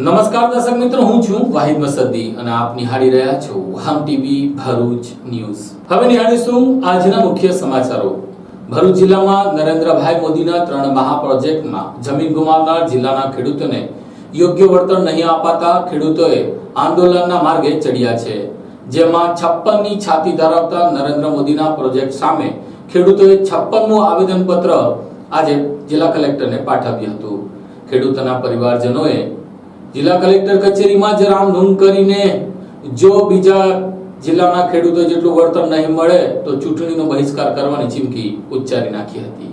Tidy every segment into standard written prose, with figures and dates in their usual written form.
નમસ્કાર દર્શક મિત્રો, હું છું વાહિદ મસદ્દી અને આપ નિહાળી રહ્યા છો વહામ ટીવી ભરૂચ ન્યૂઝ। હવે નિહાળીશું આજના મુખ્ય સમાચારો। ભરૂચ જિલ્લામાં નરેન્દ્રભાઈ મોદીના 3 મહા પ્રોજેક્ટમાં જમીન ગુમાવનાર જિલ્લાના ખેડૂતોને યોગ્ય વળતર નહીં અપાતા ખેડૂતોએ આંદોલનના માર્ગે ચડ્યા છે, જેમાં 56ની છાતી ધરાવતા નરેન્દ્ર મોદીના પ્રોજેક્ટ સામે ખેડૂતોએ 56મું આવેદનપત્ર આજે જિલ્લા કલેક્ટરને પાઠવ્યું હતું। ખેડૂતોના પરિવારજનોએ जिला कलेक्टर कचेरी में ज रामधूम करीने जो बीजा जिल्लाना खेडूतो जेटલું વળતર નહીં મળે તો ચૂંટણીનો બહિષ્કાર કરવાની ચીમકી ઉચ્ચારી નાખી હતી।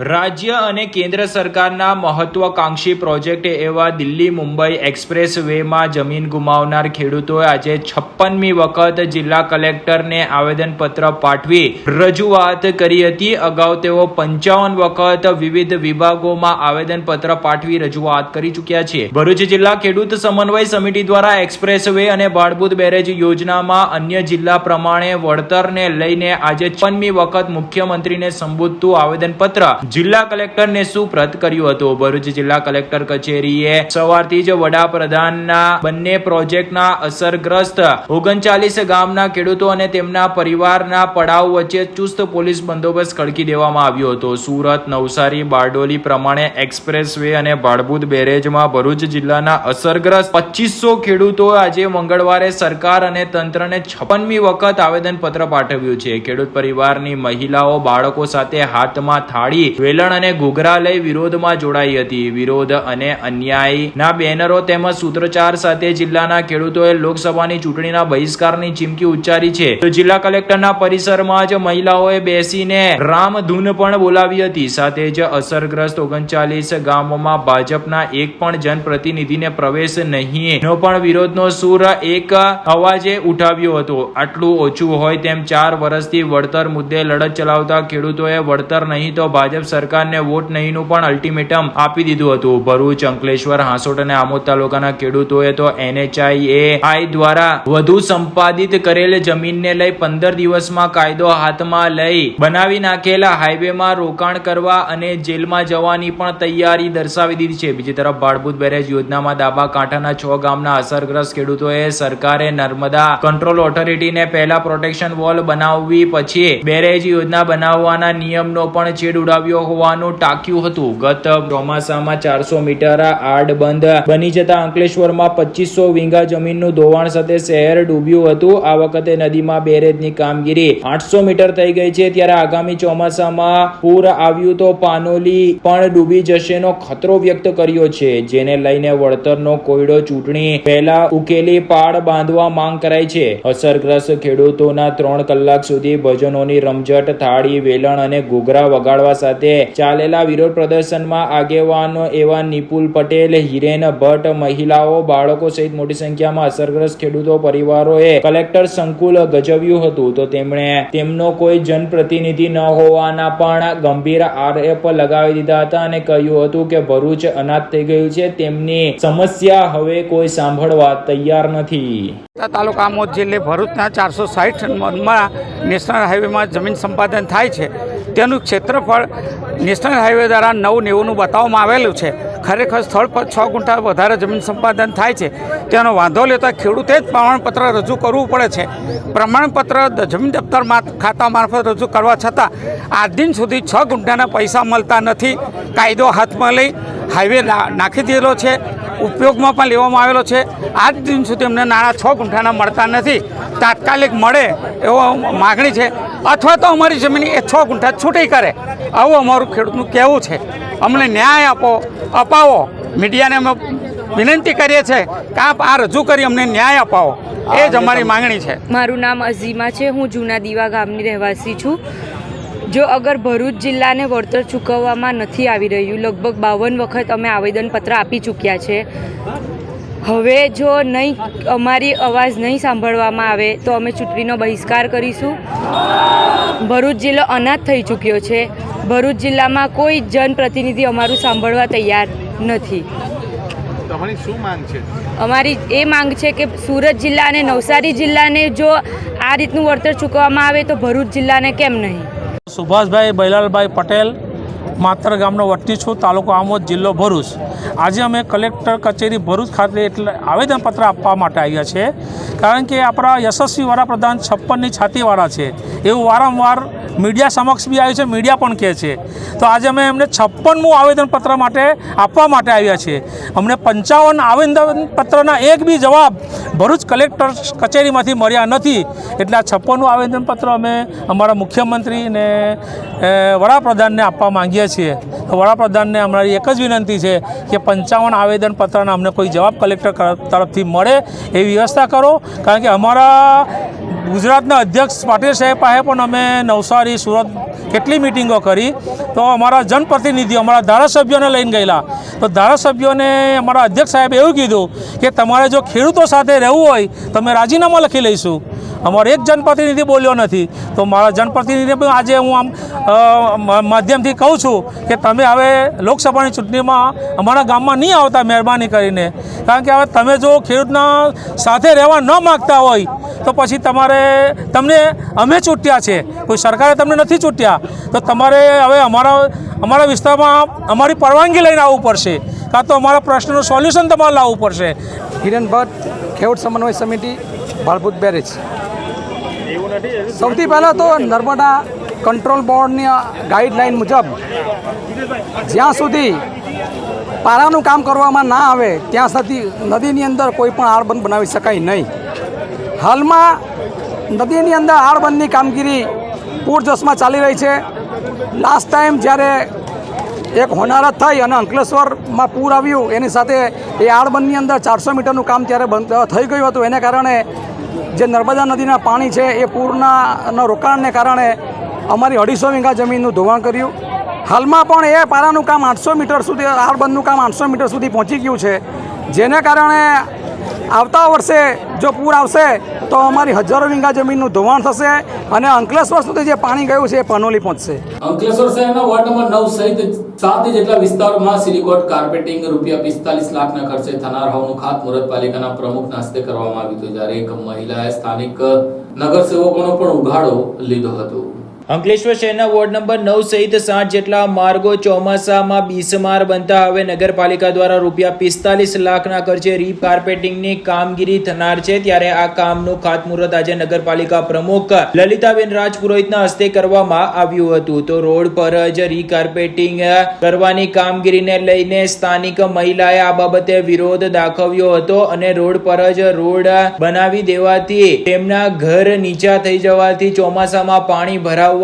રાજ્ય અને કેન્દ્ર સરકારના મહત્વાકાંક્ષી પ્રોજેક્ટ એવા દિલ્હી મુંબઈ એક્સપ્રેસ વેમાં જમીન ગુમાવનાર ખેડૂતોએ આજે 56મી વખત જિલ્લા કલેક્ટરને આવેદનપત્ર પાઠવી રજૂઆત કરી હતી। અગાઉ તેઓ 55 વખત વિવિધ વિભાગોમાં આવેદનપત્ર પાઠવી રજૂઆત કરી ચૂક્યા છે। ભરૂચ જિલ્લા ખેડૂત સમન્વય સમિતિ દ્વારા એક્સપ્રેસ વે અને ભાડભૂત બેરેજ યોજનામાં અન્ય જિલ્લા પ્રમાણે વળતરને લઈને આજે 56મી વખત મુખ્યમંત્રીને સંબોધતું આવેદનપત્ર જિલ્લા કલેક્ટરને સુપ્રત કર્યું હતું। ભરૂચ જિલ્લા કલેક્ટર કચેરીએ સવારથી જ વડાપ્રધાનના બંને પ્રોજેક્ટના અસરગ્રસ્ત 39 ગામના ખેડૂતો અને તેમના પરિવારના પડાવ વચ્ચે ચુસ્ત પોલીસ બંદોબસ્ત ખડકી દેવામાં આવ્યો હતો। સુરત, નવસારી, બારડોલી પ્રમાણે એક્સપ્રેસ વે અને ભાડભૂત બેરેજમાં ભરૂચ જિલ્લાના અસરગ્રસ્ત 2500 ખેડૂતોએ આજે મંગળવારે સરકાર અને તંત્રને 56મી વખત આવેદનપત્ર પાઠવ્યું છે। ખેડૂત પરિવારની મહિલાઓ બાળકો સાથે હાથમાં થાળી, વેલણ અને ઘૂઘરા લઈ વિરોધમાં જોડાઈ હતી। વિરોધ અને અન્યાયના બેનરો તેમજ સૂત્રોચ્ચાર સાથે જિલ્લાના ખેડૂતોએ લોકસભાની ચૂંટણીના બહિષ્કારની ચીમકી ઉચ્ચારી છે। તો જિલ્લા કલેક્ટરના પરિસરમાં જ મહિલાઓએ બેસીને રામધૂન પણ બોલાવી હતી। સાથે જ અસરગ્રસ્ત 39 ગામોમાં ભાજપના એક પણ જનપ્રતિનિધિને પ્રવેશ નહીં નો પણ વિરોધનો સૂર એક અવાજે ઉઠાવ્યો હતો। આટલું ઓછું હોય તેમ 4 વર્ષથી વળતર મુદ્દે લડત ચલાવતા ખેડૂતોએ વળતર નહીં તો ભાજપ સરકારને વોટ નહીંનું પણ અલ્ટિમેટમ આપી દીધું હતું। ભરૂચ, અંકલેશ્વર, હાંસોટ અને આમોદ તાલુકાના ખેડૂતોએ તો NHIA દ્વારા વધુ સંપાદિત કરેલ જમીનને લઈ 15 દિવસમાં કાયદો હાથમાં લઈ બનાવી નાખેલા હાઈવેમાં રોકાણ કરવા અને જેલમાં જવાની પણ તૈયારી દર્શાવી દીધી છે। બીજી તરફ ભાડભૂત બેરેજ યોજનામાં ડાબા કાંઠાના 6 ગામના અસરગ્રસ્ત ખેડૂતોએ સરકારે નર્મદા કંટ્રોલ ઓથોરિટીને પહેલા પ્રોટેક્શન વોલ બનાવવી પછી બેરેજ યોજના બનાવવાના નિયમનો પણ છેડ ઉડાવ્યો હોવાનું ટાંક્યું હતું। ગત ચોમાસામાં 400 મીટર આડબંધ બની જતા અંકલેશ્વરમાં 2500 વીઘા જમીનનું ધોવાણ સાથે શહેર ડૂબ્યું હતું। આ વખતે નદીમાં બેરેજની કામગીરી 800 મીટર થઈ ગઈ છે, ત્યારે આગામી ચોમાસામાં પૂર આવ્યું તો પાનોલી પણ ડૂબી જશેનો ખતરો વ્યક્ત કર્યો છે, જેને લઈને વળતરનો કોયડો ચૂંટણી પહેલા ઉકેલી પાડ બાંધવા માંગ કરાઈ છે। અસરગ્રસ્ત ખેડૂતોના 3 કલાક સુધી ભજનોની રમઝટ, થાળી, વેલણ અને ઘૂઘરા વગાડવા સાથે ચાલેલા વિરોધ પ્રદર્શનમાં આગેવાનો એવા નિપુલ પટેલ, હિરેન ભટ્ટ, મહિલાઓ, બાળકો સહિત મોટી સંખ્યામાં અસરગ્રસ્ત ખેડૂતો પરિવારોએ કલેક્ટર સંકુલ ગજવ્યું હતું। તો તેમણે તેમનો કોઈ જનપ્રતિનિધિ ન હોવાના પણ ગંભીર આરોપ લગાવી દીધા હતા અને કહ્યું હતું કે ભરૂચ અનાથ થઈ ગયું છે, તેમની સમસ્યા હવે કોઈ સાંભળવા તૈયાર નથી। તાલુકા આમોદ જિલ્લે ભરૂચના 460 નેશનલ હાઈવેમાં જમીન સંપાદન થાય છે, તેનું ક્ષેત્રફળ નેશનલ હાઈવે દ્વારા 990નું બતાવવામાં આવેલું છે। ખરેખર સ્થળ પર 6 ગુંઠા વધારે જમીન સંપાદન થાય છે, તેનો વાંધો લેતા ખેડૂતે જ પ્રમાણપત્ર રજૂ કરવું પડે છે। પ્રમાણપત્ર જમીન દફતર ખાતા મારફત રજૂ કરવા છતાં આજ દિન સુધી 6 ગુંઠાના પૈસા મળતા નથી। કાયદો હાથમાં લઈ હાઈવે નાખી દીધેલો છે, ઉપયોગમાં પણ લેવામાં આવેલો છે, આજ દિન સુધી અમને નાણાં 6 ગુંઠાના મળતા નથી। તાત્કાલિક મળે એવો માગણી છે, અથવા તો અમારી જમીન એ 6 ગુંઠા છૂટી કરે, આવું અમારું ખેડૂતનું કહેવું છે। અમને ન્યાય અપાવો। મીડિયાને અમે વિનંતી કરીએ છીએ કે આપ આ રજૂ કરી અમને ન્યાય અપાવો, એ જ અમારી માંગણી છે। મારું નામ અઝીમા છે, હું જૂના દીવા ગામની રહેવાસી છું। જો અગર ભરૂચ જિલ્લાને વળતર ચૂકવવામાં નથી આવી રહ્યું, લગભગ 52 વખત અમે આવેદનપત્ર આપી ચૂક્યા છે, હવે જો નહીં અમારી અવાજ નહીં સાંભળવામાં આવે તો અમે ચૂંટણીનો બહિષ્કાર કરીશું। ભરૂચ જિલ્લો અનાથ થઈ ચૂક્યો છે, ભરૂચ જિલ્લામાં કોઈ જનપ્રતિનિધિ અમારું સાંભળવા તૈયાર નથી। તમારી શું માંગ છે? અમારી એ માંગ છે કે સુરત જિલ્લા અને નવસારી જિલ્લાને જો આ રીતનું વળતર ચૂકવવામાં આવે તો ભરૂચ જિલ્લાને કેમ નહીં। સુભાષભાઈ બૈલાલભાઈ પટેલ, માતર ગામનો વતની છું, તાલુકો આમોદ, જિલ્લો ભરૂચ. આજે અમે કલેક્ટર કચેરી ભરૂચ ખાતે એટલે આવેદનપત્ર આપવા માટે આવ્યા છે, કારણ કે આપણા યશસ્વી વડાપ્રધાન 56ની છાતીવાળા છે એવું વારંવાર મીડિયા સમક્ષ બી આવ્યું છે, મીડિયા પણ કહે છે. તો આજે અમે એમને 56મું આવેદનપત્ર માટે આપવા માટે આવ્યા છે. અમને 55 આવેદનપત્રના એક બી જવાબ ભરૂચ કલેક્ટર કચેરીમાંથી મળ્યા નથી. એટલે આ 56મું આવેદનપત્ર અમે અમારા મુખ્યમંત્રી ને વડાપ્રધાનને આપવા માંગીએ છીએ. તો વડાપ્રધાનને અમારી એક જ વિનંતી છે કે 55 આવેદનપત્રના અમને કોઈ જવાબ કલેક્ટર તરફથી મળે એવી વ્યવસ્થા કરો. કારણ કે અમારા ગુજરાતના અધ્યક્ષ પાટીલ સાહેબ પાસે પણ અમે નવસારી, સુરત કેટલી મિટિંગો કરી, તો અમારા જનપ્રતિનિધિઓ, અમારા ધારાસભ્યોને લઈને ગયેલા. તો ધારાસભ્યોને અમારા અધ્યક્ષ સાહેબે એવું કીધું કે તમારે જો ખેડૂતો સાથે રહેવું હોય તો અમે રાજીનામા લખી લઈશું. અમારો એક જનપ્રતિનિધિ બોલ્યો નથી. તો મારા જનપ્રતિનિધિને પણ આજે હું આમ માધ્યમથી કહું છું કે તમે હવે લોકસભાની ચૂંટણીમાં અમારા ગામમાં નહીં આવતા, મહેરબાની કરીને. કારણ કે હવે તમે જો ખેડૂતના સાથે રહેવા ન માગતા હોય તો પછી તમને અમે ચૂંટ્યા છે, કોઈ સરકારે તમને નથી ચૂંટ્યા. તો તમારે હવે અમારા વિસ્તારમાં અમારી પરવાનગી લઈને આવવું પડશે, કાં તો અમારા પ્રશ્નનું સોલ્યુશન તમારે લાવવું પડશે. હિરેન ભટ્ટ, ખેડૂત સમન્વય સમિતિ, ભાલભૂત બેરેજ. સૌથી પહેલાં તો નર્મદા કંટ્રોલ બોર્ડની ગાઈડલાઇન મુજબ જ્યાં સુધી પારાનું કામ કરવામાં ના આવે ત્યાં સુધી નદીની અંદર કોઈ પણ આળબંધ બનાવી શકાય નહીં. હાલમાં નદીની અંદર આળબંધની કામગીરી પૂરજોશમાં ચાલી રહી છે. લાસ્ટ ટાઈમ જ્યારે એક હોનારત થઈ અને અંકલેશ્વરમાં પૂર આવ્યું, એની સાથે એ આળબંધની અંદર 400 મીટરનું કામ ત્યારે બંધ થઈ ગયું હતું. એને કારણે જે નર્મદા નદીના પાણી છે એ પૂરના રોકાણને કારણે અમારી 250 વીઘા જમીનનું ધોવાણ કર્યું. હાલમાં પણ એ પારાનું કામ 800 મીટર સુધી, આળબંધનું કામ 800 મીટર સુધી પહોંચી ગયું છે, જેને કારણે આવતા વર્ષે જો પૂર આવશે તો અમારી હજારો વીઘા જમીનનું ધોવાણ થશે અને અંકલેશ્વર સુધી જે પાણી ગયું છે એ પનોલી પહોંચશે. અંકલેશ્વર શહેરના વોર્ડ નંબર 9 સહિત 7 જેટલા વિસ્તારોમાં સિલિકોટ કાર્પેટિંગ રૂપિયા 45 લાખના ખર્ચે થનાર હોવાનું ખાતમુહૂર્ત પાલિકાના પ્રમુખના હસ્તે કરવામાં આવ્યું હતું, જ્યારે એક મહિલાએ સ્થાનિક નગરસેવકોનો પણ ઉઘાડો લીધો હતો. અંકલેશ્વર શહેરના વોર્ડ નંબર 9 સહિત 7 જેટલા માર્ગો ચોમાસામાં બિસ્માર બનતા હવે નગરપાલિકા દ્વારા રૂપિયા 45 લાખના ખર્ચે રીકાર્પેટિંગની કામગીરી થનાર છે. ત્યારે આ કામનું ખાતમુહૂર્ત આજે નગરપાલિકા પ્રમુખ લલિતાબેન રાજપુરોહિતના હસ્તે કરવામાં આવ્યું હતું. તો રોડ પર જ રીકાર્પેટિંગ કરવાની કામગીરીને લઈને સ્થાનિક મહિલાએ આ બાબતે વિરોધ દાખવ્યો હતો અને રોડ પર જ રોડ બનાવી દેવાથી તેમના ઘર નીચા થઈ જવાથી ચોમાસામાં પાણી ભરાવ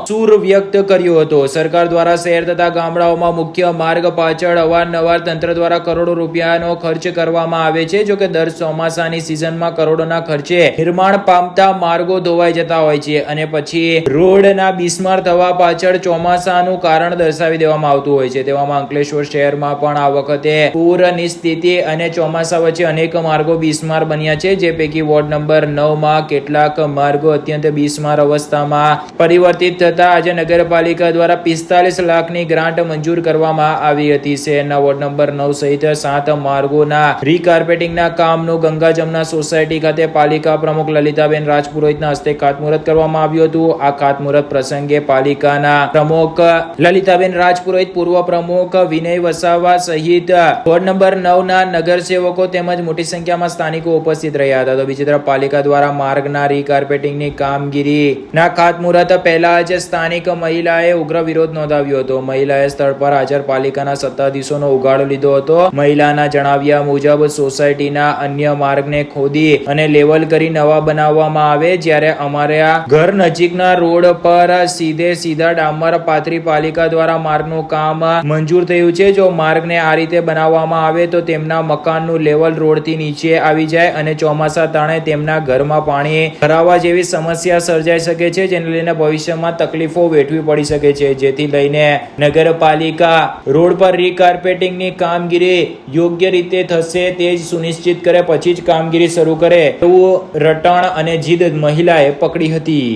સૂર વ્યક્ત કર્યો હતો. સરકાર દ્વારા શહેર તથા ગામડાઓમાં મુખ્ય માર્ગ પાછળ અવારનવાર તંત્ર દ્વારા કરોડો રૂપિયાનો ખર્ચ કરવામાં આવે છે. જો કે દર ચોમાસાની સિઝનમાં કરોડોના ખર્ચે નિર્માણ પામતા માર્ગો ધોવાઈ જતા હોય છે અને પછી રોડના બિસ્માર થવા પાછળ ચોમાસાનું કારણ દર્શાવી દેવામાં આવતું હોય છે. તેવામાં અંકલેશ્વર શહેરમાં પણ આ વખતે પૂરની સ્થિતિ અને ચોમાસા વચ્ચે અનેક માર્ગો બિસ્માર બન્યા છે, જે પૈકી વોર્ડ નંબર 9 માં કેટલાક માર્ગો અત્યંત બિસ્માર અવસ્થામાં પરિવર્તિત થતા આજે નગરપાલિકા દ્વારા 45 લાખની ગ્રાન્ટ મંજૂર કરવામાં આવી હતી. શહેરના વોર્ડ નંબર 9 સહિત 7 માર્ગોના રીકાર્પેટિંગના કામનું ગંગા જમના સોસાયટી ખાતે પાલિકા પ્રમુખ લલિતાબેન રાજપુરોહિતના હસ્તે ખાતમુહૂર્ત કરવામાં આવ્યું હતું. આ ખાતમુહૂર્ત પ્રસંગે પાલિકાના પ્રમુખ લલિતાબેન રાજપુરોહિત, પૂર્વ પ્રમુખ વિનય વસાવા સહિત વોર્ડ નંબર 9 ના નગરસેવકો તેમજ મોટી સંખ્યામાં સ્થાનિકો ઉપસ્થિત રહ્યા હતા. તો બીજી તરફ પાલિકા દ્વારા માર્ગના રીકાર્પેટિંગની કામગીરીના ખાતમુહૂર્ત પહેલા જ સ્થાનિક મહિલાએ ઉગ્ર વિરોધ નોંધાવ્યો હતો. મહિલાએ સ્થળ પર હાજર પાલિકાના સત્તાધીશોનો ઉઘાડો લીધો હતો. મહિલાના જણાવ્યા મુજબ સોસાયટીના અન્ય માર્ગને ખોદી અને લેવલ કરી નવા બનાવવામાં આવે, જ્યારે અમારા ઘર નજીકના રોડ પર સીધા ડામર પાથરી પાલિકા દ્વારા માર્ગનું કામ મંજૂર થયું છે. જો માર્ગને આ રીતે બનાવવામાં આવે તો તેમના મકાનનું લેવલ રોડથી નીચે આવી જાય અને ચોમાસા તાણે તેમના ઘરમાં પાણી ભરાવા જેવી સમસ્યા સર્જાઈ શકે છે, જેને લઈને ભવિષ્યમાં તકલીફો વેઠવી પડી શકે છે. જેથી લઈને નગરપાલિકા રોડ પર રીકાર્પેટિંગની કામગીરી યોગ્ય રીતે થશે તે જ સુનિશ્ચિત કરે પછી જ કામગીરી શરૂ કરે એવું રટણ અને જીદ મહિલાએ પકડી હતી.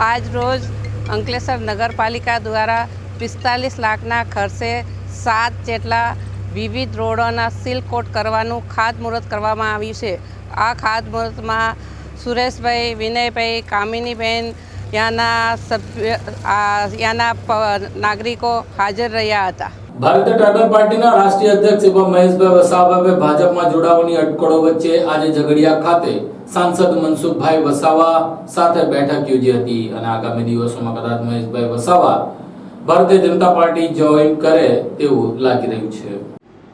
આજ રોજ અંકલેશ્વર નગરપાલિકા દ્વારા 45 લાખના ખર્ચે 7 જેટલા વિવિધ રોડોના સીલ કોટ કરવાનું ખાતમુહૂર્ત કરવામાં આવ્યું છે. આ ખાતમુહૂર્તમાં સુરેશભાઈ, વિનયભાઈ, કામિનીબેન, નાગરિકો હાજર રહ્યા હતા. ભારતીય ટ્રાઇબલ પાર્ટીના રાષ્ટ્રીય અધ્યક્ષ એવા મહેશભાઈ વસાવાએ ભાજપમાં જોડાવાની અટકળો વચ્ચે આજે ઝઘડિયા ખાતે સાંસદ મનસુખભાઈ વસાવા સાથે બેઠક યોજી હતી અને આગામી દિવસોમાં કદાચ મહેશભાઈ વસાવા ભારતીય જનતા પાર્ટી જોઈન કરે તેવું લાગી રહ્યું છે.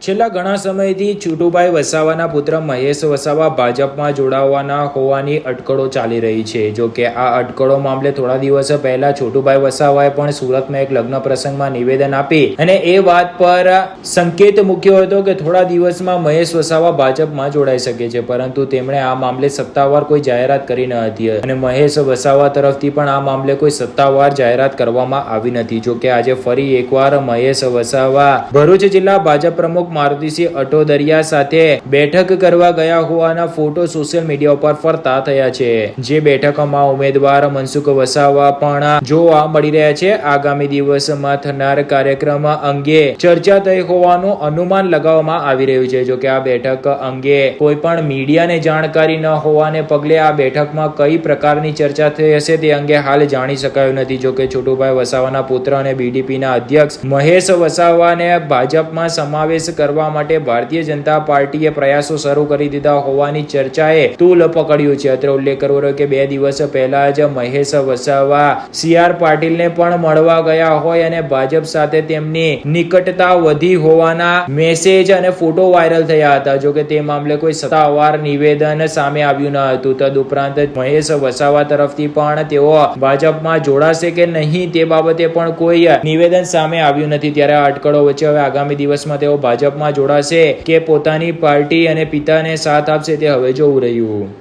છેલ્લા ઘણા સમયથી છુટુભાઈ વસાવાના પુત્ર મહેશ વસાવા ભાજપમાં જોડાવાના હોવાની અટકળો ચાલી રહી છે. જો કે આ અટકળો મામલે થોડા દિવસ પહેલા છુટુભાઈ વસાવાએ પણ સુરતમાં એક લગ્ન પ્રસંગમાં નિવેદન આપી અને એ વાત પર સંકેત મૂક્યો હતો કે થોડા દિવસમાં મહેશ વસાવા ભાજપમાં જોડાઈ શકે છે, પરંતુ તેમણે આ મામલે સત્તાવાર કોઈ જાહેરાત કરી ન હતી અને મહેશ વસાવા તરફથી પણ આ મામલે કોઈ સત્તાવાર જાહેરાત કરવામાં આવી નથી. જો કે આજે ફરી એકવાર મહેશ વસાવા ભરૂચ જિલ્લા ભાજપ પ્રમુખ મારુતિસિંહ અટોદરિયા સાથે બેઠક કરવા ગયા હોવાના ફોટો સોશિયલ મીડિયા ઉપર ફરતા થયા છે. જે બેઠકમાં ઉમેદવાર મનસુખ વસાવા પણ જોવા મળી રહ્યા છે. આગામી દિવસમાં થનાર કાર્યક્રમ અંગે ચર્ચા થઈ હોવાનું અનુમાન લગાવવામાં આવી રહ્યું છે. જો કે આ બેઠક અંગે કોઈ પણ મીડિયાને જાણકારી ન હોવાને પગલે આ બેઠકમાં કઈ પ્રકારની ચર્ચા થઈ હશે તે અંગે હાલ જાણી શકાયું નથી. જો કે છુટુભાઈ વસાવાના પુત્ર અને બીડીપીના અધ્યક્ષ મહેશ વસાવાને ભાજપમાં સમાવેશ કરવા માટે ભારતીય જનતા પાર્ટીએ પ્રયાસો શરૂ કરી દીધા હોવાની ચર્ચાએ તૂલ પકડ્યું છે. અત્રે ઉલ્લેખ કરવો રહ્યો કે 2 દિવસ પહેલા જ મહેશ વસાવા CR પાટીલને પણ મળવા ગયા હોય અને ભાજપ સાથે તેમની નિકટતા વધી હોવાના મેસેજ અને ફોટો વાયરલ થયા હતા. જો કે તે મામલે કોઈ સત્તાવાર નિવેદન સામે આવ્યું ન હતું. તદુપરાંત મહેશ વસાવા તરફથી પણ તેઓ ભાજપમાં જોડાશે કે નહીં તે બાબતે પણ કોઈ નિવેદન સામે આવ્યું નથી. ત્યારે આ અટકળો વચ્ચે હવે આગામી દિવસમાં તેઓ ભાજપમાં જોડાશે કે પોતાની પાર્ટી અને પિતાને સાથ આપશે તે હવે જોવું રહ્યું.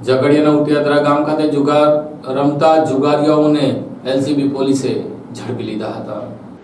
ઝઘડિયાના ઉટિયાદરા ગામ ખાતે જુગાર રમતા જુગારીઓને એલસીબી પોલીસે ઝડપી લીધા હતા.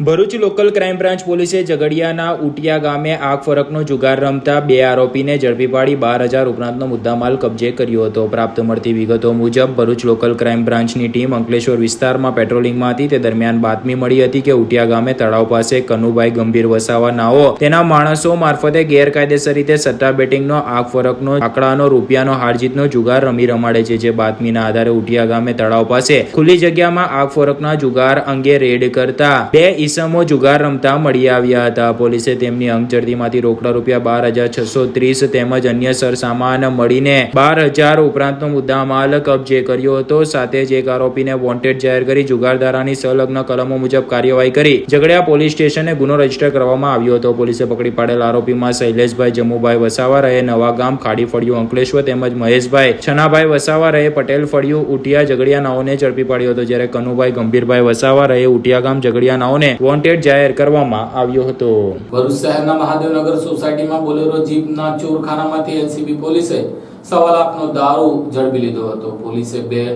ભરૂચ લોકલ ક્રાઇમ બ્રાન્ચ પોલીસે ઝઘડિયાના ઉટિયા ગામે આગ ફરકનો જુગાર રમતા 2 આરોપીને ઝડપી પાડી 12,000 ઉપરાંતનો મુદ્દામાલ કબજે કર્યો હતો. પ્રાપ્ત મળતી વિગતો મુજબ ભરૂચ લોકલ ક્રાઇમ બ્રાન્ચની ટીમ અંકલેશ્વર વિસ્તારમાં પેટ્રોલિંગમાં હતી. તે દરમિયાન બાતમી મળી હતી કે ઉટિયા ગામે તળાવ પાસે કનુભાઈ ગંભીર વસાવા નાઓ તેના માણસો મારફતે ગેરકાયદેસર રીતે સટ્ટા બેટિંગનો આગ ફરકનો આંકડાનો રૂપિયાનો હારજીતનો જુગાર રમાડે છે. જે બાતમીના આધારે ઉટિયા ગામે તળાવ પાસે ખુલ્લી જગ્યામાં આગ ફરકના જુગાર અંગે રેડ કરતા 2 ઈસમો જુગાર રમતા મળી આવ્યા હતા. પોલીસે તેમની અંગઝડતીમાંથી રોકડા રૂપિયા 12,630 તેમજ અન્ય સરસામાન મળીને 12,000 ઉપરાંતનો મુદ્દામાલ કબજે કર્યો હતો. સાથે જ એક આરોપીને વોન્ટેડ જાહેર કરી જુગારધારાની સંલગ્ન કલમો મુજબ કાર્યવાહી કરી ઝઘડિયા પોલીસ સ્ટેશને ગુનો રજીસ્ટર કરવામાં આવ્યો હતો. પોલીસે પકડી પાડેલ આરોપીમાં શૈલેષભાઈ જમુભાઈ વસાવા રહે નવા ગામ ખાડી ફળિયું અંકલેશ્વર તેમજ મહેશભાઈ છનાભાઈ વસાવા રહે પટેલ ફળિયું ઉટિયા ઝઘડિયા નાઓને ઝડપી પાડ્યો હતો. જ્યારે કનુભાઈ ગંભીરભાઈ વસાવા રહે ઉટિયા ગામ ઝઘડિયા નાઓને વોન્ટેડ જાહેર કરવામાં આવ્યો હતો. ભરૂચ શહેરના મહાદેવનગર સોસાયટીમાં બોલેરો જીપના ચોરખાનામાંથી એલસીબી પોલીસે 1.25 લાખનો દારૂ ઝડપી લીધો હતો. પોલીસે 2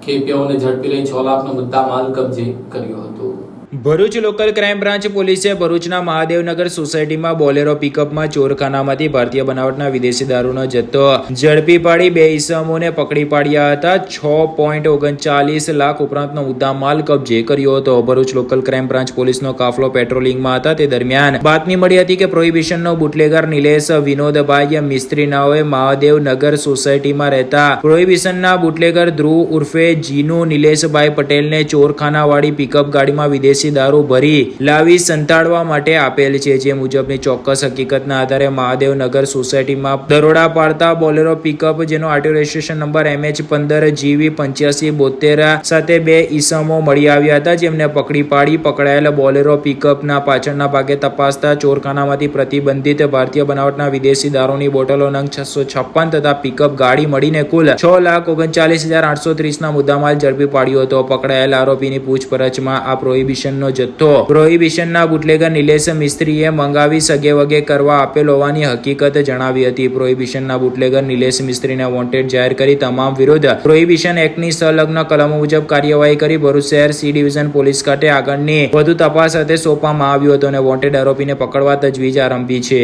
ખેપિયાઓને ઝડપી લઈ 6 લાખનો મુદ્દામાલ કબજે કર્યો હતો. ભરૂચ લોકલ ક્રાઇમ બ્રાન્ચ પોલીસે ભરૂચના મહાદેવનગર સોસાયટીમાં બોલેરો પિકઅપમાં ચોરખાનામાંથી ભારતીય બનાવટના વિદેશી દારૂનો જથ્થો ઝડપી પાડી 2 ઈસમોને પકડી પાડ્યા હતા. 6.39 લાખ ઉપરાંતનો મુદ્દામાલ કબજે કર્યો હતો. ભરૂચ લોકલ ક્રાઇમ બ્રાન્ચ પોલીસનો કાફલો પેટ્રોલિંગમાં હતા. તે દરમિયાન બાતમી મળી હતી કે પ્રોહિબિશનનો બુટલેગર નિલેશ વિનોદભાઈ મિસ્ત્રી નાઓએ મહાદેવનગર સોસાયટીમાં રહેતા પ્રોહિબિશનના બુટલેગર ધ્રુવ ઉર્ફે જીનુ નિલેશભાઈ પટેલને ચોરખાનાવાળી પિકઅપ ગાડીમાં વિદેશી વિદેશી દારૂ ભરી લાવી સંતાડવા માટે આપેલ છે, જે મુજબની ચોક્કસ હકીકતના આધારે મહાદેવનગર સોસાયટીમાં દરોડા પાડતા બોલેરો પિકઅપ જેનો આરટીઓ રજિસ્ટ્રેશન નંબર MH15GB8572 સાથે 2 ઈસમો મળી આવ્યા હતા, જેમને પકડી પાડી પકડાયેલ બોલેરો પિકઅપના પાછળના ભાગે તપાસતા ચોરખાનામાંથી પ્રતિબંધિત ભારતીય બનાવટના વિદેશી દારૂની બોટલો નંગ 656 તથા પિકઅપ ગાડી મળીને કુલ 6,39,830 મુદ્દામાલ ઝડપી પાડ્યો હતો. પકડાયેલ આરોપીની પૂછપરછમાં આ પ્રોહિબિશનનો જથ્થો પ્રોહિબિશનના બુટલેગર નિલેશ મિસ્ત્રીએ મંગાવી સગેવગે કરવા આપેલ હોવાની હકીકત જણાવી હતી. પ્રોહિબિશનના બુટલેગર નિલેશ મિસ્ત્રીને વોન્ટેડ જાહેર કરી તમામ વિરુદ્ધ પ્રોહિબિશન એક્ટની સંલગ્ન કલમો મુજબ કાર્યવાહી કરી ભરૂચ શહેર સી ડિવિઝન પોલીસ ખાતે આગળની વધુ તપાસ સાથે સોંપવામાં આવ્યો હતો અને વોન્ટેડ આરોપીને પકડવા તજવીજ આરંભી છે.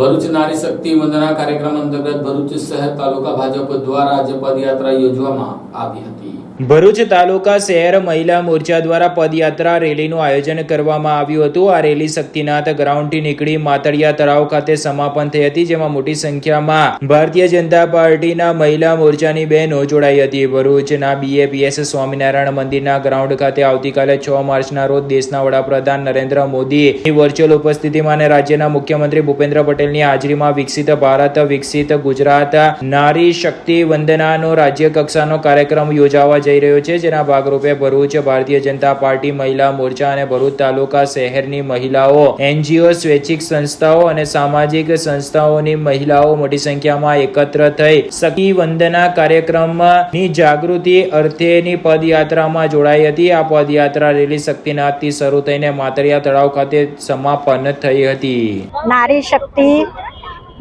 ભરૂચ નારી શક્તિ વંદના કાર્યક્રમ અંતર્ગત ભરૂચ શહેર તાલુકા ભાજપ દ્વારા આજે પદયાત્રા યોજવામાં આવી હતી. ભરૂચ તાલુકા શહેર મહિલા મોરચા દ્વારા પદયાત્રા રેલીનું આયોજન કરવામાં આવ્યું હતું. આ રેલી શક્તિનાથ ગ્રાઉન્ડથી નીકળી માતળિયા તળાવ ખાતે સમાપન થઈ હતી, જેમાં મોટી સંખ્યામાં ભારતીય જનતા પાર્ટીના મહિલા મોરચાની બહેનો જોડાઈ હતી. ભરૂચના BAPS સ્વામિનારાયણ મંદિરના ગ્રાઉન્ડ ખાતે આવતીકાલે 6 માર્ચના રોજ દેશના વડાપ્રધાન નરેન્દ્ર મોદીની વર્ચ્યુઅલ ઉપસ્થિતિમાં અને રાજ્યના મુખ્યમંત્રી ભૂપેન્દ્ર પટેલની હાજરીમાં વિકસિત ભારત વિકસિત ગુજરાત નારી શક્તિ વંદનાનો રાજ્ય કક્ષાનો કાર્યક્રમ યોજાવા જઈ રહ્યો છે, જેના ભાગરૂપે ભરૂચ ભારતીય જનતા પાર્ટી મહિલા મોરચા અને ભરૂચ તાલુકા શહેરની મહિલાઓ, NGO, સ્વૈચ્છિક સંસ્થાઓ અને સામાજિક સંસ્થાઓની મહિલાઓ મોટી સંખ્યામાં એકત્ર થઈ સખી વંદના કાર્યક્રમની જાગૃતિ અર્થેની પદયાત્રામાં જોડાઈ હતી. આ પદયાત્રા રેલી શક્તિનાથથી શરૂ થઈને માતળિયા તળાવ ખાતે સમાપન થઈ હતી. નારી શક્તિ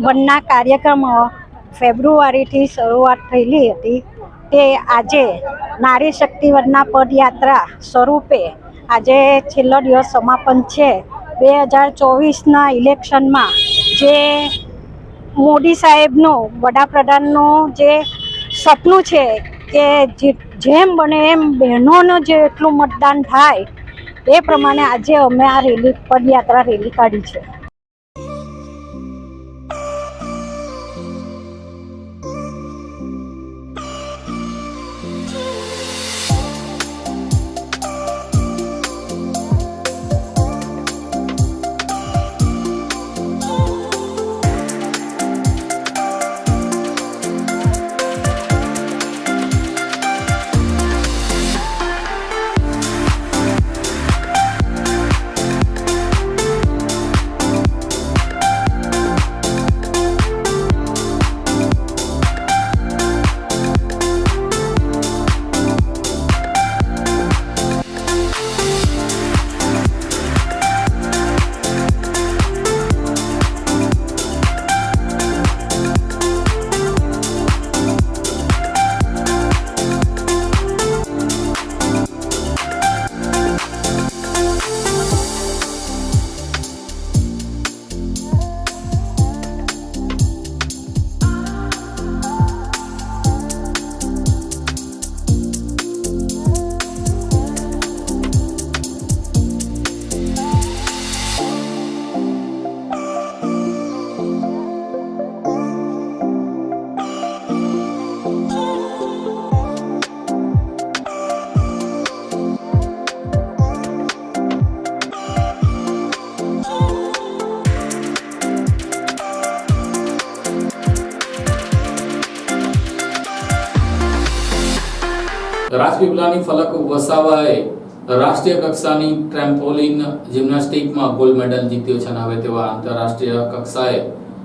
વનના કાર્યક્રમ ફેબ્રુઆરીથી શરૂઆત થયેલી હતી, તે આજે નારી શક્તિ વનના પદયાત્રા સ્વરૂપે આજે છેલ્લો દિવસ સમાપન છે. 2024ના ઇલેક્શનમાં જે મોદી સાહેબનું વડાપ્રધાનનું જે સપનું છે કે જેમ બને એમ બહેનોનું જે એટલું મતદાન થાય એ પ્રમાણે આજે અમે આ પદયાત્રા રેલી કાઢી છે. રાજપીપળાની ફલક વસાવાએ રાષ્ટ્રીય કક્ષાની ટ્રેમ્પોલિન જિમ્નાસ્ટિકમાં ગોલ્ડ મેડલ જીત્યો છે અને હવે તેઓ આંતરરાષ્ટ્રીય કક્ષાએ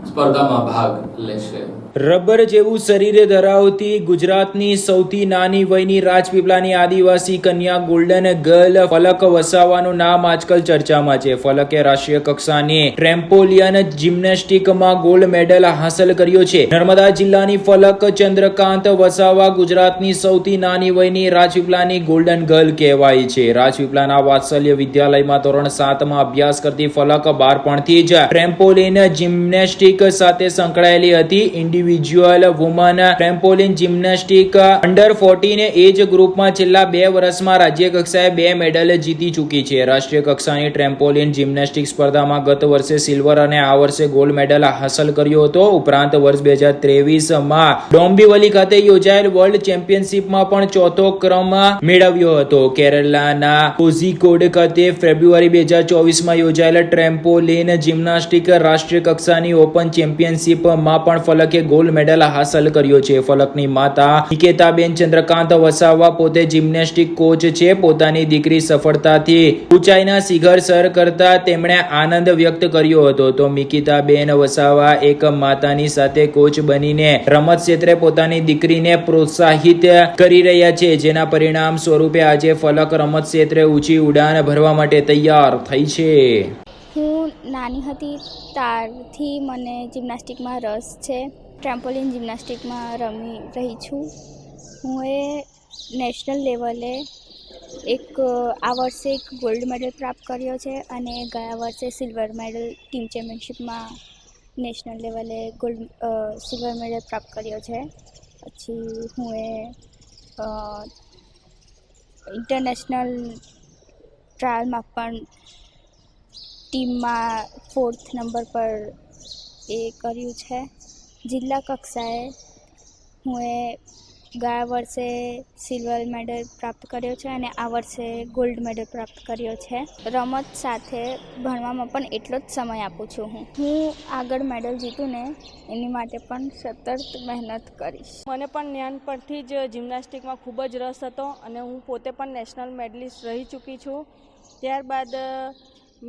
સ્પર્ધામાં ભાગ લેશે. રબર જેવું શરીર ધરાવતી ગુજરાતની સૌથી નાની વયની રાજપીપળાની આદિવાસી કન્યા ગોલ્ડન ગર્લ ફલક વસાવાનું નામ આજકાલ ચર્ચામાં છે. ફલકે રાષ્ટ્રીય કક્ષાની ટ્રેમ્પોલિયન જિમ્નેસ્ટિકમાં ગોલ્ડ મેડલ હાંસલ કર્યો છે. નર્મદા જિલ્લાની ફલક ચંદ્રકાંત વસાવા ગુજરાતની સૌથી નાની વયની રાજપીપળાની ગોલ્ડન ગર્લ કહેવાય છે. રાજપીપળાના વાત્સલ્ય વિદ્યાલયમાં ધોરણ 7માં અભ્યાસ કરતી ફલક બાળપણથી જ ટ્રેમ્પોલિન જિમ્નેસ્ટિક સાથે સંકળાયેલી હતી. Individual woman trampoline gymnastic under 14 એજ ગ્રુપમાં છેલ્લા 2 વર્ષમાં રાજ્ય કક્ષાએ 2 મેડલ જીતી ચૂકી છે. રાષ્ટ્રીય કક્ષાની ટ્રેમ્પોલિન જિમ્નાસ્ટિક સ્પર્ધામાં ગત વર્ષે સિલ્વર અને આ વર્ષે ગોલ્ડ મેડલ હાંસલ કર્યો હતો. ઉપરાંત વર્ષ 2023માં ડોંબિવલી ખાતે યોજાયેલ વર્લ્ડ ચેમ્પિયનશિપમાં પણ ચોથો ક્રમ મેળવ્યો હતો. કેરળના કોઝિકોડ ખાતે ફેબ્રુઆરી 2024માં યોજાયેલ ટ્રેમ્પોલિન જિમ્નાસ્ટિક રાષ્ટ્રીય કક્ષાની ઓપન ચેમ્પિયનશિપમાં પણ ફલકે ગોલ્ડ મેડલ હાંસલ કર્યો છે. ફલકની માતા નિકેતાબેન ચંદ્રકાંત વસાવા પોતે જિમ્નાસ્ટિક કોચ છે. પોતાની દીકરી સફળતાથી ઊંચાઈના શિખર સર કરતા તેમણે આનંદ વ્યક્ત કર્યો હતો. તો નિકિતાબેન વસાવા એક માતાની સાથે કોચ બનીને રમત ક્ષેત્રે પોતાની દીકરીને પ્રોત્સાહિત કરી રહ્યા છે, જેના પરિણામ સ્વરૂપે આજે ફલક રમત ક્ષેત્રે ઊંચી ઉડાન ભરવા માટે તૈયાર થઈ છે. હું નાની હતી ત્યારથી મને જિમ્નાસ્ટિકમાં રસ છે. ટ્રેમ્પોલિન જિમ્નાસ્ટિકમાં રમી રહી છું. હું એ નેશનલ લેવલે આ વર્ષે એક ગોલ્ડ મેડલ પ્રાપ્ત કર્યો છે અને ગયા વર્ષે સિલ્વર મેડલ ટીમ ચેમ્પિયનશિપમાં નેશનલ લેવલે સિલ્વર મેડલ પ્રાપ્ત કર્યો છે. પછી હું ઇન્ટરનેશનલ ટ્રાયલમાં પણ ટીમમાં 4th નંબર પર કર્યું છે. જિલ્લા કક્ષાએ હું ગયા વર્ષે સિલ્વર મેડલ પ્રાપ્ત કર્યો છે અને આ વર્ષે ગોલ્ડ મેડલ પ્રાપ્ત કર્યો છે. રમત સાથે ભણવામાં પણ એટલો જ સમય આપું છું. હું આગળ મેડલ જીતું ને એની માટે પણ સતત મહેનત કરીશ. મને પણ નાનપણથી જ જિમ્નાસ્ટિકમાં ખૂબ જ રસ હતો અને હું પોતે પણ નેશનલ મેડલિસ્ટ રહી ચૂકી છું. ત્યારબાદ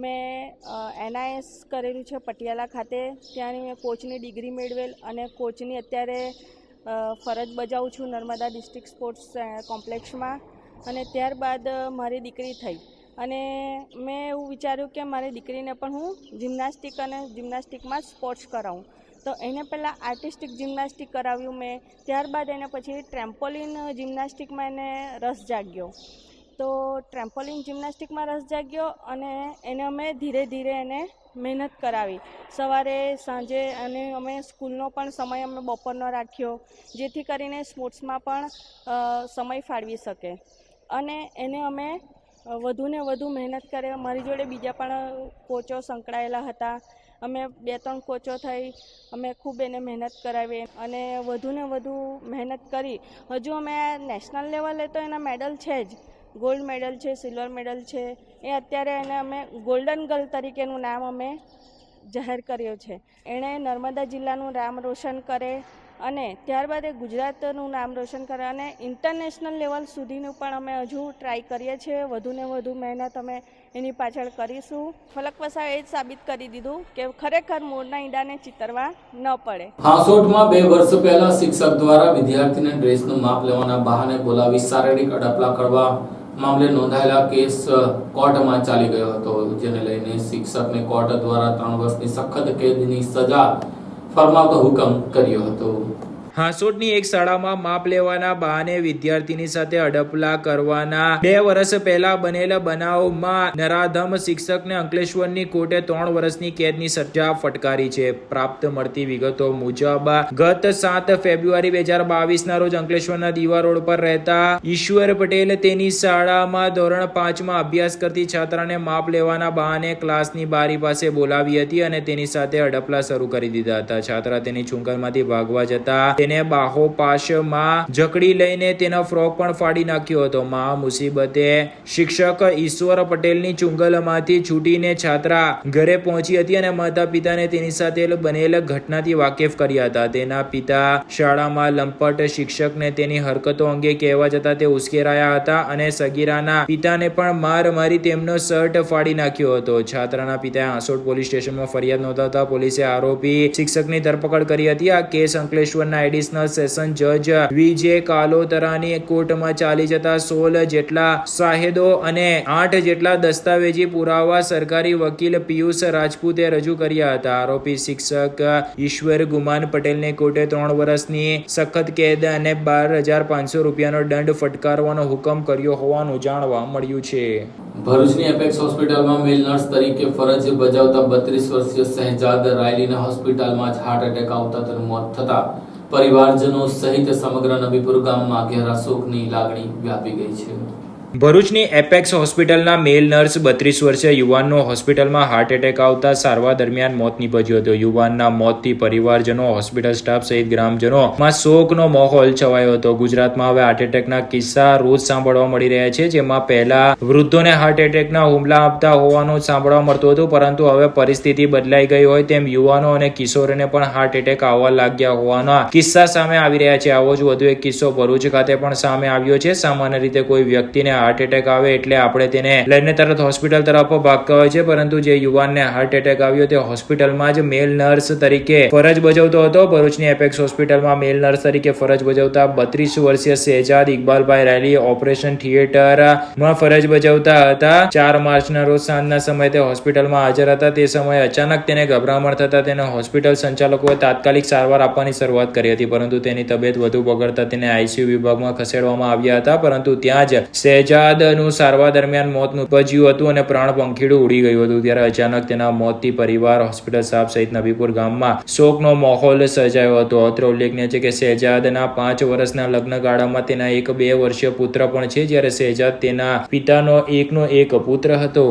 મેં NIS કરેલું છે પટિયાલા ખાતે. ત્યાંની મેં કોચની ડિગ્રી મેળવેલ અને કોચની અત્યારે ફરજ બજાવું છું નર્મદા ડિસ્ટ્રિક્ટ સ્પોર્ટ્સ કોમ્પ્લેક્સમાં. અને ત્યારબાદ મારી દીકરી થઈ અને મેં એવું વિચાર્યું કે મારી દીકરીને પણ હું જિમ્નાસ્ટિકમાં સ્પોર્ટ્સ કરાવું. તો એને પહેલાં આર્ટિસ્ટિક જિમ્નાસ્ટિક કરાવ્યું મેં. ત્યારબાદ એને પછી ટ્રેમ્પોલિન જિમ્નાસ્ટિકમાં એને રસ જાગ્યો. તો ટ્રેમ્પોલિન જિમ્નાસ્ટિકમાં રસ જાગ્યો અને એને અમે ધીરે ધીરે એને મહેનત કરાવી. સવારે સાંજે અને અમે સ્કૂલનો પણ સમય અમે બપોરનો રાખ્યો, જેથી કરીને સ્પોર્ટ્સમાં પણ સમય ફાળવી શકે. અને એને અમે વધુને વધુ મહેનત કરે. મારી જોડે બીજા પણ કોચો સંકળાયેલા હતા. અમે 2-3 કોચો થઈ. અમે ખૂબ એને મહેનત કરાવી અને વધુને વધુ મહેનત કરી. હજુ અમે નેશનલ લેવલે તો એના મેડલ છે જ, ગોલ્ડ મેડલ છે, સિલ્વર મેડલ છે. એ અત્યારે એને અમે ગોલ્ડન ગર્લ તરીકેનું નામ અમે જાહેર કર્યો છે. એણે નર્મદા જિલ્લાનું નામ રોશન કરે અને ત્યારબાદ એ ગુજરાતનું નામ રોશન કરે અને ઇન્ટરનેશનલ લેવલ સુધીનું પણ અમે હજુ ટ્રાય કરીએ છીએ. વધુને વધુ મહેનત અમે એની પાછળ કરીશું. ફલક વસાવે એ જ સાબિત કરી દીધું કે ખરેખર મોરના ઈંડાને ચિતરવા ન પડે. હાંસોટમાં 2 વર્ષ પહેલા શિક્ષક દ્વારા વિદ્યાર્થીને ડ્રેસનું માપ લેવાના બહાને બોલાવી શારીરિક અડપલા કરવા મામલે નોંધાયેલા કેસ કોર્ટમાં ચાલી ગયો હતો, જેને લઈને શિક્ષકને કોર્ટ દ્વારા 3 વર્ષની સખત કેદની સજા ફરમાવતો હુકમ કર્યો હતો. હાંસોટની એક શાળામાં માપ લેવાના બહાને વિદ્યાર્થીની સાથે અડપલા કરવાના 2 વર્ષ પહેલા બનેલા બનાવમાં નરાધમ શિક્ષકને અંકલેશ્વરની કોર્ટે 3 વર્ષની કેદની સજા ફટકારી છે. પ્રાપ્ત મળતી વિગતો મુજબ ગત 7 ફેબ્રુઆરી 2022ના રોજ અંકલેશ્વરના દીવા રોડ પર રહેતા ઈશ્વર પટેલ તેની શાળામાં ધોરણ 5માં અભ્યાસ કરતી છાત્રાને માપ લેવાના બહાને ક્લાસની બારી પાસે બોલાવી હતી અને તેની સાથે અડપલા શરૂ કરી દીધા હતા. છાત્રા તેની ચુંગલમાંથી ભાગવા જતા તેને બાહોપાશમાં જકડી લઈને તેનો ફ્રોક પણ ફાડી નાખ્યો હતો. મહા મુસીબતે શિક્ષક ઈશ્વર પટેલની ચુંગલમાંથી છૂટીને છાત્રા ઘરે પહોંચી હતી અને માતા પિતાને તેની સાથે બનેલ ઘટનાથી વાકેફ કર્યા હતા. તેના પિતા શાળામાં લંપટ શિક્ષકને તેની હરકતો અંગે કહેવા જતા તે ઉશ્કેરાયા હતા અને સગીરાના પિતાને પણ માર મારી તેમનો શર્ટ ફાડી નાખ્યો હતો. છાત્રાના પિતાએ હાંસોટ પોલીસ સ્ટેશનમાં ફરિયાદ નોંધાવતા પોલીસે આરોપી શિક્ષકની ધરપકડ કરી હતી. આ કેસ અંકલેશ્વરના એડિશનલ સેશન જજ વિજય કાલોતરાની કોર્ટમાં ચાલી જતા 16 જેટલા શાહેદો અને 8 જેટલા દસ્તાવેજી પુરાવા સરકારી વકીલ પિયુષ રાજપૂતે રજૂ કર્યા હતા. આરોપી શિક્ષક ઈશ્વર ગુમાન પટેલને કોર્ટે 3 વર્ષની સખત કેદ અને 12,500 રૂપિયાનો દંડ ફટકારવાનો હુકમ કર્યો હોવાનું જાણવા મળ્યું છે. ભરૂચની એપેક્સ હોસ્પિટલમાં મેલ નર્સ તરીકે ફરજ બજાવતા 32 વર્ષીય શહેજાદ રાયલીના હોસ્પિટલમાં જ હાર્ટ એટેક આવતા તેનું મોત થતા પરિવારજનો સહિત સમગ્ર નબીપુર ગામમાં ઘેરા શોકની લાગણી વ્યાપી ગઈ છે. ભરૂચની એપેક્સ હોસ્પિટલના મેલ નર્સ 32 વર્ષીય યુવાનનો હોસ્પિટલમાં હાર્ટ એટેક આવતા સારવાર દરમિયાન મોત નીપજ્યું હતું. યુવાનના મોતથી પરિવારજનો, હોસ્પિટલ સ્ટાફ સહિત ગ્રામજનોમાં શોકનો માહોલ છવાયો હતો. ગુજરાતમાં હવે હાર્ટ એટેકના કિસ્સા રોજ સાંભળવા મળી રહ્યા છે, જેમાં પહેલા વૃદ્ધોને હાર્ટ એટેકના હુમલા આપતા હોવાનું સાંભળવા મળતું હતું, પરંતુ હવે પરિસ્થિતિ બદલાઈ ગઈ હોય તેમ યુવાનો અને કિશોરોને પણ હાર્ટ એટેક આવવા લાગ્યા હોવાના કિસ્સા સામે આવી રહ્યા છે. આવો જ વધુ એક કિસ્સો ભરૂચ ખાતે પણ સામે આવ્યો છે. સામાન્ય રીતે કોઈ વ્યક્તિને હાર્ટ એટેક આવે એટલે આપણે તેને લઈને તરત હોસ્પિટલ તરફ ભાગતા હોય છે, પરંતુ જે યુવાનને હાર્ટ એટેક આવ્યો તે હોસ્પિટલમાં જ મેલ નર્સ તરીકે ફરજ બજાવતો હતો. ભરૂચની એપેક્સ હોસ્પિટલમાં મેલ નર્સ તરીકે ફરજ બજાવતા 32 વર્ષીય શહેજાદ ઇકબાલભાઈ રાયલી ઓપરેશન થિયેટરમાં ફરજ બજાવતા હતા. 4 માર્ચના રોજ સાંજના સમયે તે હોસ્પિટલમાં હાજર હતા. તે સમયે અચાનક તેને ગભરામણ થતા તેને હોસ્પિટલ સંચાલકોએ તાત્કાલિક સારવાર આપવાની શરૂઆત કરી હતી, પરંતુ તેની તબિયત વધુ બગડતા તેને આઈસીયુ વિભાગમાં ખસેડવામાં આવ્યા હતા, પરંતુ ત્યાં જ શહેજાદનું સારવાર દરમિયાન મોત નીપજ્યું હતું અને પ્રાણ પંખીડું ઉડી ગયું હતું. ત્યારે અચાનક તેના મોતથી પરિવાર, હોસ્પિટલ સ્ટાફ સહિત નબીપુર ગામમાં શોકનો માહોલ સર્જાયો હતો. અત્રે ઉલ્લેખનીય છે કે શહેજાદના 5 વર્ષના લગ્નગાળામાં તેના એક 2 વર્ષીય પુત્ર પણ છે, જ્યારે શહેજાદ તેના પિતાનો એકનો એક પુત્ર હતો.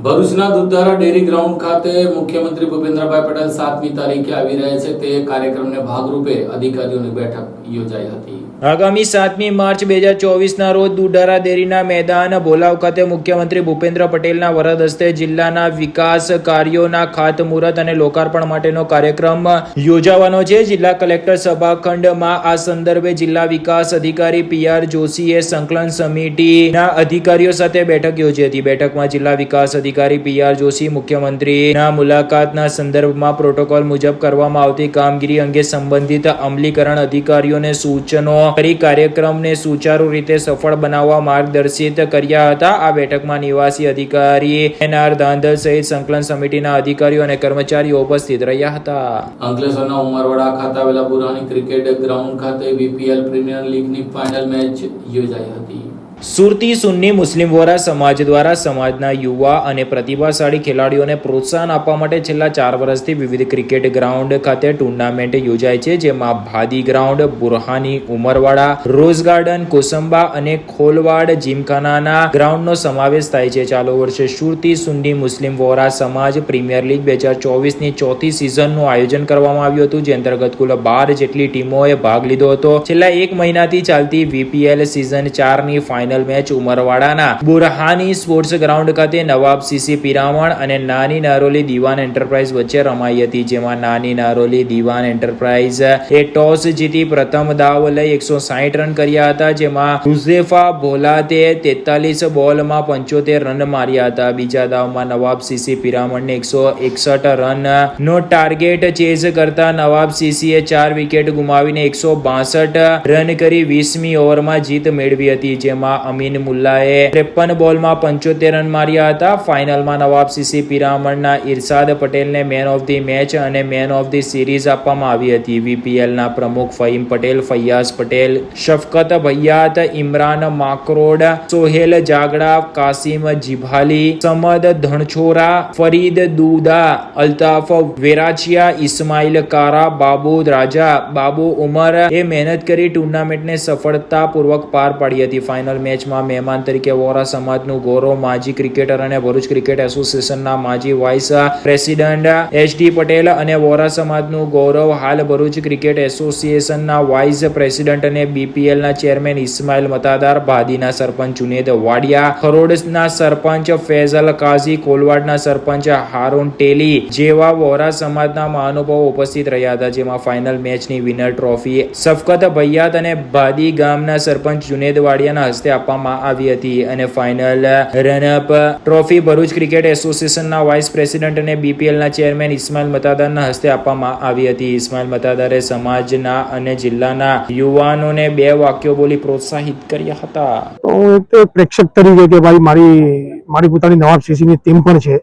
ભરૂચના દૂધધારા ડેરી ગ્રાઉન્ડ ખાતે મુખ્યમંત્રી ભૂપેન્દ્રભાઈ પટેલ 7મી તારીખે આવી રહ્યા છે. તે કાર્યક્રમને ભાગરૂપે અધિકારીઓની બેઠક યોજાઈ હતી. આગામી 7મી માર્ચ 2024ના રોજ દૂધધારા ડેરીના મેદાન બોલાવ ખાતે મુખ્યમંત્રી ભૂપેન્દ્ર પટેલના વરદ હસ્તે જિલ્લાના વિકાસ કાર્યોના ખાતમુહૂર્ત અને લોકાર્પણ માટેનો કાર્યક્રમ યોજાવાનો છે. જિલ્લા કલેક્ટર સભાખંડમાં આ સંદર્ભે જિલ્લા વિકાસ અધિકારી PR જોશીએ સંકલન સમિતિના અધિકારીઓ સાથે બેઠક યોજી હતી. બેઠકમાં જિલ્લા વિકાસ અધિકારી PR જોશી મુખ્યમંત્રીના મુલાકાતના સંદર્ભમાં પ્રોટોકોલ મુજબ કરવામાં આવતી કામગીરી અંગે સંબંધિત અમલીકરણ અધિકારીઓને સૂચનો કરી કાર્યક્રમને સુચારુ રીતે સફળ બનાવવા માર્ગદર્શિત કર્યા હતા. આ બેઠકમાં નિવાસી અધિકારી NR ધાંધલ સહિત સંકલન સમિતિના અધિકારીઓ અને કર્મચારીઓ ઉપસ્થિત રહ્યા હતા. અંકલેશ્વરના ઉમરવાડા ખાતે આવેલા બુરહાની ક્રિકેટ ગ્રાઉન્ડ ખાતે VPL પ્રીમિયર લીગની ફાઇનલ મેચ યોજાઈ હતી. સુરતી સુન્ની મુસ્લિમ વોરા સમાજ દ્વારા સમાજના યુવા અને પ્રતિભાશાળી ખેલાડીઓને પ્રોત્સાહન આપવા માટે છેલ્લા 4 વર્ષથી વિવિધ ક્રિકેટ ગ્રાઉન્ડ ખાતે ટુર્નામેન્ટ યોજાય છે, જેમાં Bhadi ground, Burhani, Umarwada, rose garden, Kosamba અને ખોલવાડ જીમખાનાના ગ્રાઉન્ડનો સમાવેશ થાય છે. ચાલુ વર્ષે સુરતી સુન્ની મુસ્લિમ વોરા સમાજ પ્રીમિયર લીગ 2024ની 4થી સિઝનનું આયોજન કરવામાં આવ્યું હતું, જે અંતર્ગત કુલ 12 જેટલી ટીમોએ ભાગ લીધો હતો. છેલ્લા 1 મહિનાથી ચાલતી VPL સિઝન 4ની ફાઇનલ મેચ ઉમરવાડાના બુરહાની સ્પોર્ટ્સ ગ્રાઉન્ડ ખાતે નવાબ CC પિરામણ અને નાની નારોલી દિવાન એન્ટરપ્રાઇઝ વચ્ચે રમાઈ હતી, જેમાં નાની નારોલી દિવાન એન્ટરપ્રાઇઝ એ ટોસ જીતી પ્રથમ દાવ લઈ 160 રન કર્યા હતા, જેમાં હુઝેફા ભોલાતે 43 બોલમાં 75 રન માર્યા હતા. બીજા દાવમાં નવાબ CC પિરામણને 161 રનનો ટાર્ગેટ ચેઝ કરતા નવાબ CCએ 4 વિકેટ ગુમાવીને 162 રન કરી 20મી ઓવરમાં જીત મેળવી હતી, જેમાં અમીન મુલ્લાએ 53 બોલમાં 75 રન માર્યા હતા. ફાઇનલમાં નવાબ CC પિરામણના ઇરશાદ પટેલને મેન ઓફ ધી મેચ અને મેન ઓફ ધી સિરીઝ આપવામાં આવી હતી. VPLના પ્રમુખ ફહીમ પટેલ, ફૈયાઝ પટેલ, શફકત ભૈયાત, ઇમરાન માકરોડ, સોહેલ જાગડા, કાસિમ જીભાલી, સમદ ધણછોરા, ફરીદ દુદા, અલ્તાફ વેરાચિયા, ઇસ્માઇલ કારા, બાબુ રાજા, બાબુ ઉમર એ મહેનત કરી ટુર્નામેન્ટને સફળતાપૂર્વક પાર પાડી હતી. ફાઇનલ મેચમાં મહેમાન તરીકે વોરા સમાજનું ગૌરવ માજી ક્રિકેટર અને ભરૂચ ક્રિકેટ એસોસિએશનના માજી વાઇસ પ્રેસિડેન્ટ HD પટેલ અને વોરા સમાજનું ગૌરવ હાલ ભરૂચ ક્રિકેટ એસોસિએશનના વાઇસ પ્રેસિડેન્ટ અને BPLના ચેરમેન ઇસ્માઇલ મતાદાર, ભાદીના સરપંચ જુનેદ વાડિયા, ખરોડના સરપંચ ફેઝલ કાઝી, કોલવાડના સરપંચ હારૂન ટેલી જેવા વોરા સમાજના મહાનુભાવો ઉપસ્થિત રહ્યા હતા, જેમાં ફાઇનલ મેચની વિનર ટ્રોફી શફકત ભૈયાત અને ભાદી ગામના સરપંચ જુનેદ વાડિયાના હસ્તે આપવામાં આવી હતી અને final run-up trophy Bharuch cricket એસોસિએશનના વાઇસ પ્રેસિડેન્ટ અને બીપીએલના ચેરમેન ઇસ્માઇલ મતાદારના હસ્તે આપવામાં આવી હતી. ઇસ્માઇલ મતાદારે સમાજના અને જિલ્લાના યુવાનોને 2 વાક્યો બોલી પ્રોત્સાહિત કર્યા હતા. હું એક પ્રેક્ષક તરીકે કે ભાઈ મારી પોતાની નવાબ સીસીની ટીમ પણ છે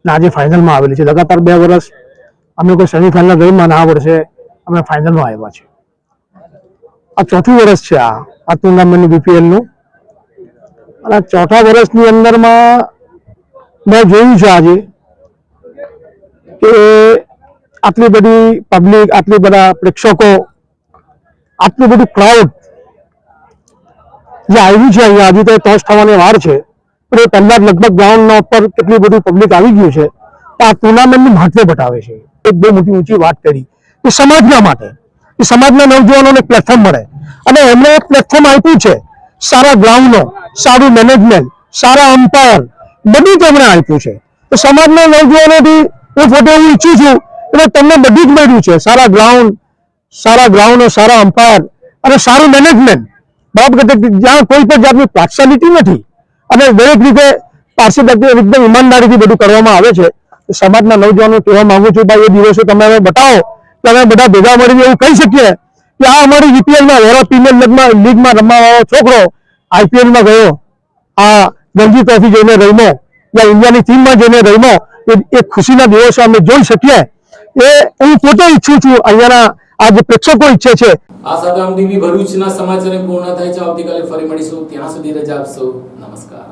ને આજે ફાઇનલમાં આવેલી છે. લગાતાર 2 વર્ષ અમે કોઈ સેમીફાઇનલ રહીમાં, આ વર્ષે અમે ફાઇનલમાં આવ્યા છે. આ 4થું વર્ષ છે આ ટુર્નામેન્ટનું બીપીએલનું. અને 4થા વર્ષની અંદરમાં મેં જોયું છે આજે કે આટલી બધી પબ્લિક, આટલી બધા પ્રેક્ષકો, આટલું બધું ક્રાઉડ જે આવ્યું છે અહીંયા. હજુ તો ટોસ થવાની વાર છે, પણ એ પહેલા જ લગભગ ગ્રાઉન્ડના ઉપર કેટલી બધું પબ્લિક આવી ગયું છે. તો આ ટુર્નામેન્ટનું મહત્વ બતાવે છે. એક બહુ મોટી ઊંચી વાત કરી કે સમાજના માટે, કે સમાજના નવજવાનોને પ્લેટફોર્મ મળે, અને એમણે એક પ્લેટફોર્મ આપ્યું છે. સારા ગ્રાઉન્ડનો, સારું મેનેજમેન્ટ, સારા અમ્પાયર, બધું તેમણે આપ્યું છે. તો સમાજના નવજવાનોથી હું પોતે એવું ઈચ્છું છું કે તમને બધું જ મળ્યું છે. સારા ગ્રાઉન્ડ, સારા અમ્પાયર અને સારું મેનેજમેન્ટ. બરાબર, જ્યાં કોઈ પણ જાતની પાર્શિયાલિટી નથી અને દરેક રીતે પારદર્શી એકદમ ઈમાનદારીથી બધું કરવામાં આવે છે. સમાજના નવજવાનો કહેવા માંગુ છું, ભાઈ એ દિવસો તમે હવે બતાવો કે અમે બધા ભેગા મળીને એવું કહી શકીએ કે આ અમારી વીપીએલમાં વેરા પ્રીમિયર લીગમાં રમવાવાળો છોકરો આઈપીએલમાં ગયો, આ રણજી ટ્રોફી જઈને રમ્યો, યા ઇન્ડિયાની ટીમમાં જઈને રમ્યો, એ ખુશીના દિવસો અમે જોઈ શકીએ. એ હું પોતે ઈચ્છું છું, અહીંયાના આ જે પ્રેક્ષકો ઈચ્છે છે. આ સાથે આમ ટીવી ભરૂચના સમાચાર પૂર્ણ થાય છે. આવતીકાલે ફરી મળીશું. ત્યાં સુધી રજા આપશો. નમસ્કાર.